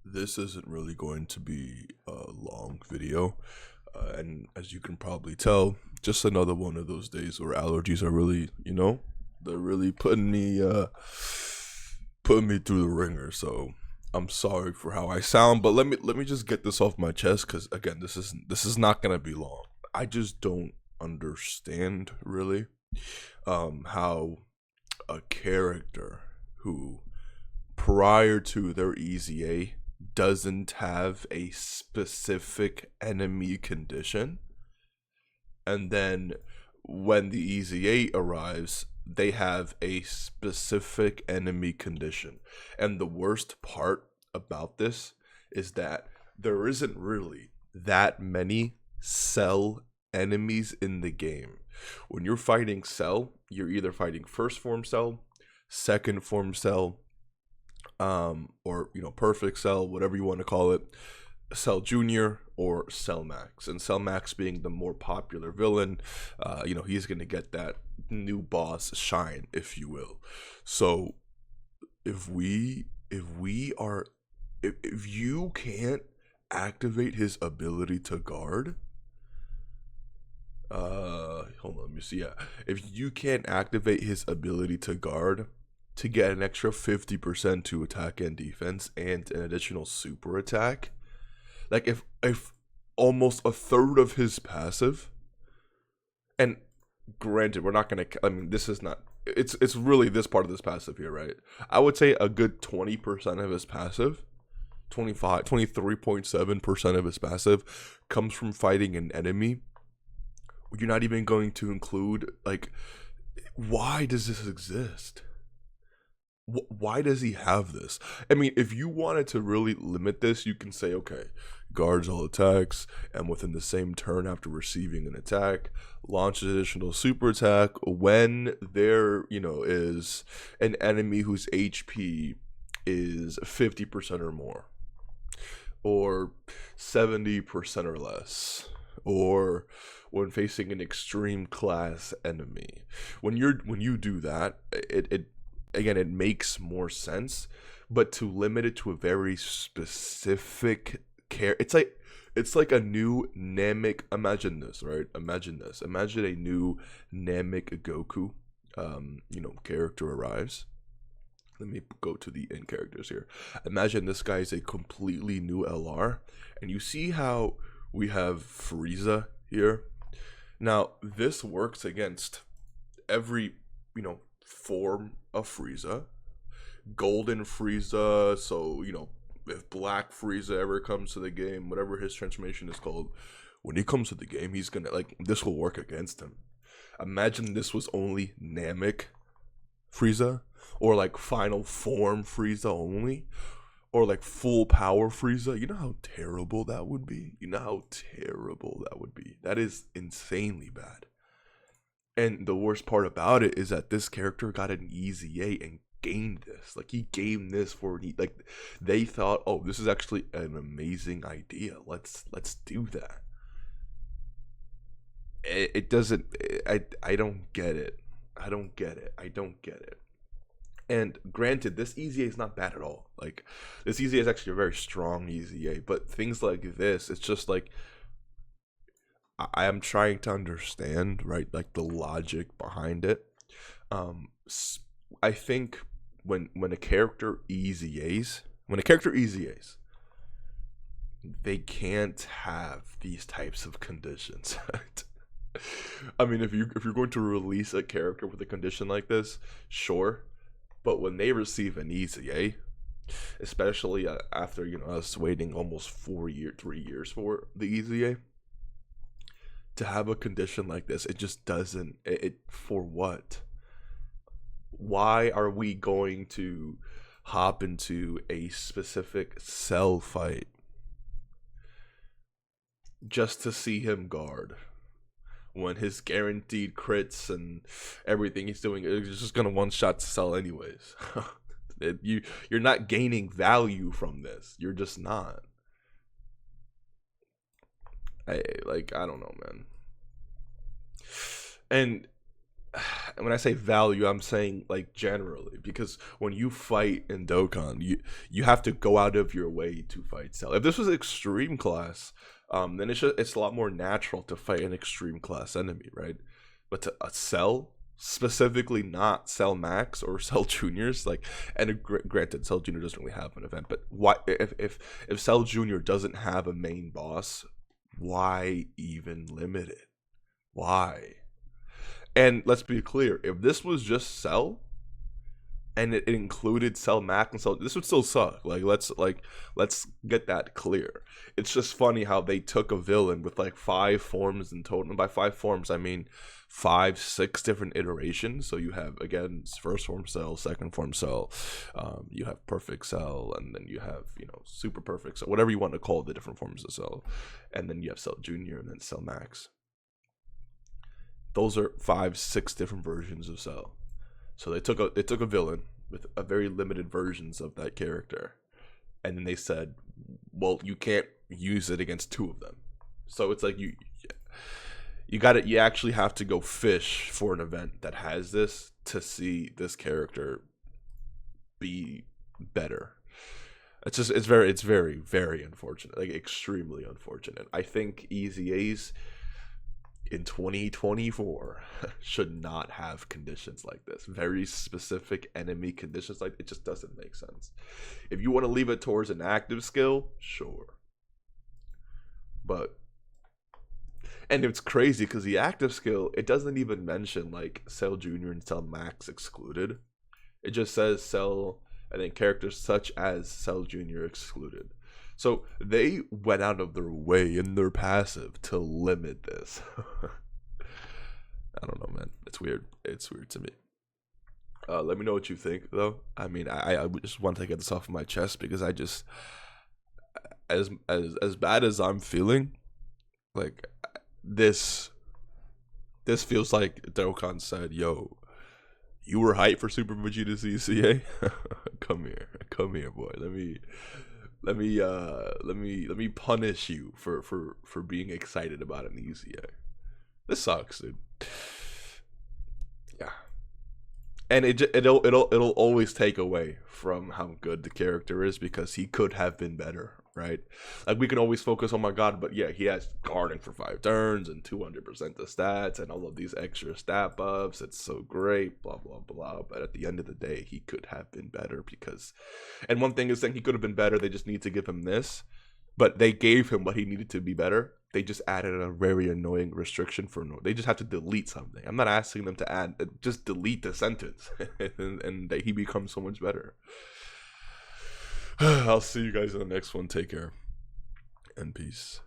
This isn't really going to be a long video, and as you can probably tell, just another one of those days where allergies are really, they're really putting me through the ringer. So I'm sorry for how I sound, but let me just get this off my chest because again, this is not gonna be long. I just don't understand really, how a character who prior to their EZA doesn't have a specific enemy condition, and then when the EZA arrives, they have a specific enemy condition. And the worst part about this is that there isn't really that many cell enemies in the game. When you're fighting cell, you're either fighting first form cell, second form cell, or perfect cell, whatever you want to call it, cell junior or cell max, and cell max being the more popular villain. He's gonna get that new boss shine, if you will. So if you can't activate his ability to guard, hold on, let me see. Yeah, if you can't activate his ability to guard to get an extra 50% to attack and defense and an additional super attack, like if almost a third of his passive, and granted, we're not gonna, I mean, this is not, it's really this part of this passive here, right? I would say a good 20% of his passive, 23.7% of his passive comes from fighting an enemy. You're not even going to include, like, why does this exist? Why does he have this? I mean, if you wanted to really limit this, you can say, okay, guards all attacks, and within the same turn after receiving an attack, launches additional super attack when there, is an enemy whose HP is 50% or more, or 70% or less, or when facing an extreme class enemy. When you do that, it makes more sense. But to limit it to a very specific it's like a new Namek. Imagine this, right? Imagine a new Namek Goku character arrives. Let me go to the end characters here. Imagine this guy is a completely new LR, and you see how we have Frieza here. Now this works against every form of Frieza. Golden Frieza, so if Black Frieza ever comes to the game, whatever his transformation is called, when he comes to the game, he's gonna, like, this will work against him. Imagine this was only Namek Frieza, or like final form Frieza only, or like full power Frieza. You know how terrible that would be? That is insanely bad. And the worst part about it is that this character got an EZA and gained this. Like, he gained this like, they thought, oh, this is actually an amazing idea. Let's do that. It doesn't. I don't get it. I don't get it. And granted, this EZA is not bad at all. Like, this EZA is actually a very strong EZA. But things like this, it's just like, I am trying to understand, right, like the logic behind it. I think when a character EZAs, they can't have these types of conditions. I mean, if you're going to release a character with a condition like this, sure, but when they receive an EZA, especially after us waiting almost 3 years for the EZA, to have a condition like this, it just doesn't. It for what? Why are we going to hop into a specific cell fight just to see him guard when his guaranteed crits and everything he's doing is just gonna one shot Cell anyways? You're not gaining value from this. You're just not. I don't know, man. And when I say value, I'm saying like generally, because when you fight in Dokkan, you have to go out of your way to fight Cell. If this was extreme class, then it's a lot more natural to fight an extreme class enemy, right? But to a Cell, specifically not Cell Max or Cell Juniors, like, and granted, Cell Junior doesn't really have an event, but why if Cell Junior doesn't have a main boss, why even limit it? Why? And let's be clear, if this was just Cell and it included Cell Max and Cell, this would still suck. Let's get that clear. It's just funny how they took a villain with like 5 forms in total. And by 5 forms, I mean 5, 6 different iterations. So you have, again, first form Cell, second form Cell, you have perfect Cell, and then you have, super perfect Cell, whatever you want to call the different forms of Cell, and then you have Cell Junior and then Cell Max. Those are 5, 6 different versions of Cell. So they took a villain with a very limited versions of that character, and then they said, well, you can't use it against 2 of them. So it's like you actually have to go fish for an event that has this to see this character be better. It's very, very unfortunate, like extremely unfortunate. I think Easy A's in 2024 should not have conditions like this. Very specific enemy conditions, like, it just doesn't make sense. If you want to leave it towards an active skill, sure. But, and it's crazy because the active skill, it doesn't even mention like Cell Junior and Cell Max excluded. It just says Cell, and then characters such as Cell Junior excluded. So they went out of their way in their passive to limit this. I don't know, man. It's weird. It's weird to me. Let me know what you think, though. I mean, I just want to get this off of my chest because I just, as bad as I'm feeling, like, this feels like Dokkan said, "Yo, you were hyped for Super Vegeta CCA? Come here, boy. Let me punish you for being excited about an ECA. This sucks, dude. Yeah, and it'll always take away from how good the character is because he could have been better, right? Like, we can always focus, oh my god, but yeah, he has guarding for 5 turns and 200% the stats and all of these extra stat buffs. It's so great, blah blah blah. But at the end of the day, he could have been better because, and one thing is saying he could have been better. They just need to give him this, but they gave him what he needed to be better. They just added a very annoying restriction for no. They just have to delete something. I'm not asking them to add, just delete the sentence, and that he becomes so much better. I'll see you guys in the next one. Take care and peace.